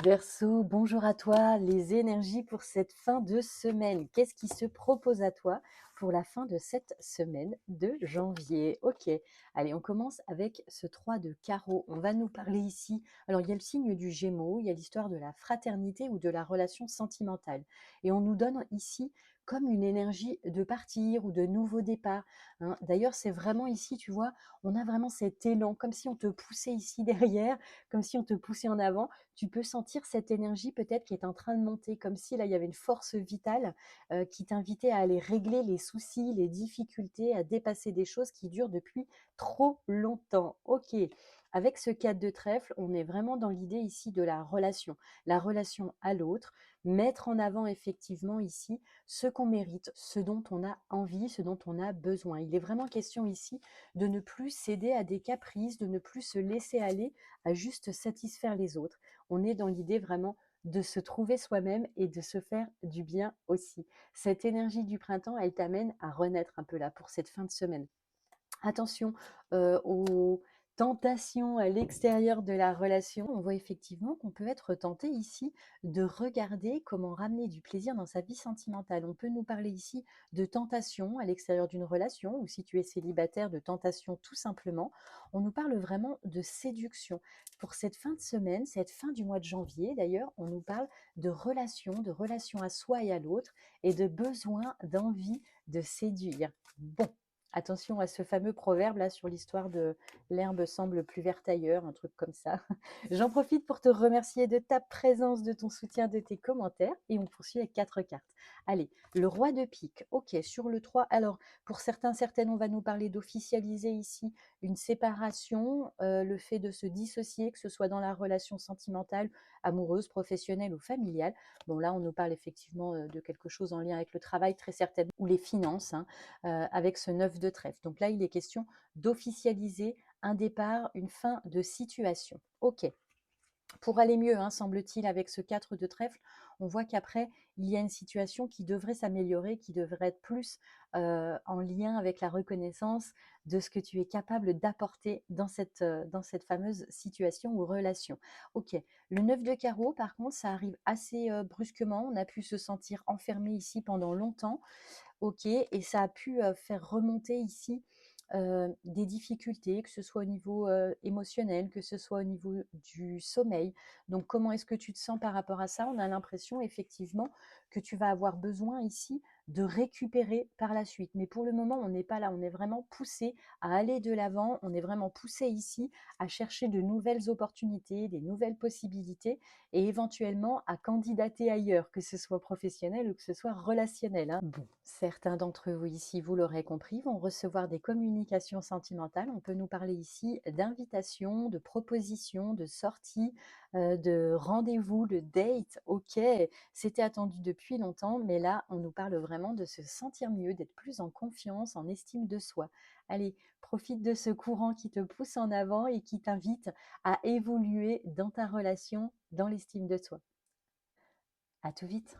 Verseau, bonjour à toi. Les énergies pour cette fin de semaine. Qu'est-ce qui se propose à toi pour la fin de cette semaine de janvier? Ok, allez, on commence avec ce 3 de carreau. On va nous parler ici. Alors, il y a le signe du Gémeaux, il y a l'histoire de la fraternité ou de la relation sentimentale. Et on nous donne ici comme une énergie de partir ou de nouveau départ, hein. D'ailleurs, c'est vraiment ici, tu vois, on a vraiment cet élan, comme si on te poussait ici derrière, comme si on te poussait en avant. Tu peux sentir cette énergie peut-être qui est en train de monter, comme si là, il y avait une force vitale qui t'invitait à aller régler les soucis, les difficultés, à dépasser des choses qui durent depuis trop longtemps. Ok, avec ce 4 de trèfle, on est vraiment dans l'idée ici de la relation à l'autre, mettre en avant effectivement ici ce qu'on mérite, ce dont on a envie, ce dont on a besoin. Il est vraiment question ici de ne plus céder à des caprices, de ne plus se laisser aller à juste satisfaire les autres. On est dans l'idée vraiment de se trouver soi-même et de se faire du bien aussi. Cette énergie du printemps, elle t'amène à renaître un peu là pour cette fin de semaine. Attention aux tentations à l'extérieur de la relation. On voit effectivement qu'on peut être tenté ici de regarder comment ramener du plaisir dans sa vie sentimentale. On peut nous parler ici de tentation à l'extérieur d'une relation, ou si tu es célibataire, de tentation tout simplement. On nous parle vraiment de séduction. Pour cette fin de semaine, cette fin du mois de janvier d'ailleurs, on nous parle de relation à soi et à l'autre, et de besoin, d'envie de séduire. Bon, attention à ce fameux proverbe là sur l'histoire de l'herbe semble plus verte ailleurs, un truc comme ça. J'en profite pour te remercier de ta présence, de ton soutien, de tes commentaires, et on poursuit avec 4 cartes. Allez, le roi de pique. Ok, sur le 3, alors pour certains, certaines, on va nous parler d'officialiser ici une séparation, le fait de se dissocier, que ce soit dans la relation sentimentale, amoureuse, professionnelle ou familiale. Bon, là, on nous parle effectivement de quelque chose en lien avec le travail, très certainement, ou les finances, hein, avec ce 9 de trèfle. Donc là, il est question d'officialiser un départ, une fin de situation. Ok. Pour aller mieux, hein, semble-t-il, avec ce 4 de trèfle, on voit qu'après, il y a une situation qui devrait s'améliorer, qui devrait être plus en lien avec la reconnaissance de ce que tu es capable d'apporter dans cette fameuse situation ou relation. Ok, le 9 de carreau, par contre, ça arrive assez brusquement. On a pu se sentir enfermé ici pendant longtemps. Ok, et ça a pu faire remonter ici des difficultés, que ce soit au niveau émotionnel, que ce soit au niveau du sommeil. Donc, comment est-ce que tu te sens par rapport à ça? On a l'impression effectivement que tu vas avoir besoin ici de récupérer par la suite. Mais pour le moment, on n'est pas là. On est vraiment poussé à aller de l'avant. On est vraiment poussé ici à chercher de nouvelles opportunités, des nouvelles possibilités, et éventuellement à candidater ailleurs, que ce soit professionnel ou que ce soit relationnel, hein. Bon, certains d'entre vous ici, vous l'aurez compris, vont recevoir des communications sentimentales. On peut nous parler ici d'invitations, de propositions, de sorties, de rendez-vous, de date. Ok, c'était attendu depuis longtemps, mais là, on nous parle vraiment de se sentir mieux, d'être plus en confiance, en estime de soi. Allez, profite de ce courant qui te pousse en avant et qui t'invite à évoluer dans ta relation, dans l'estime de soi. À tout vite.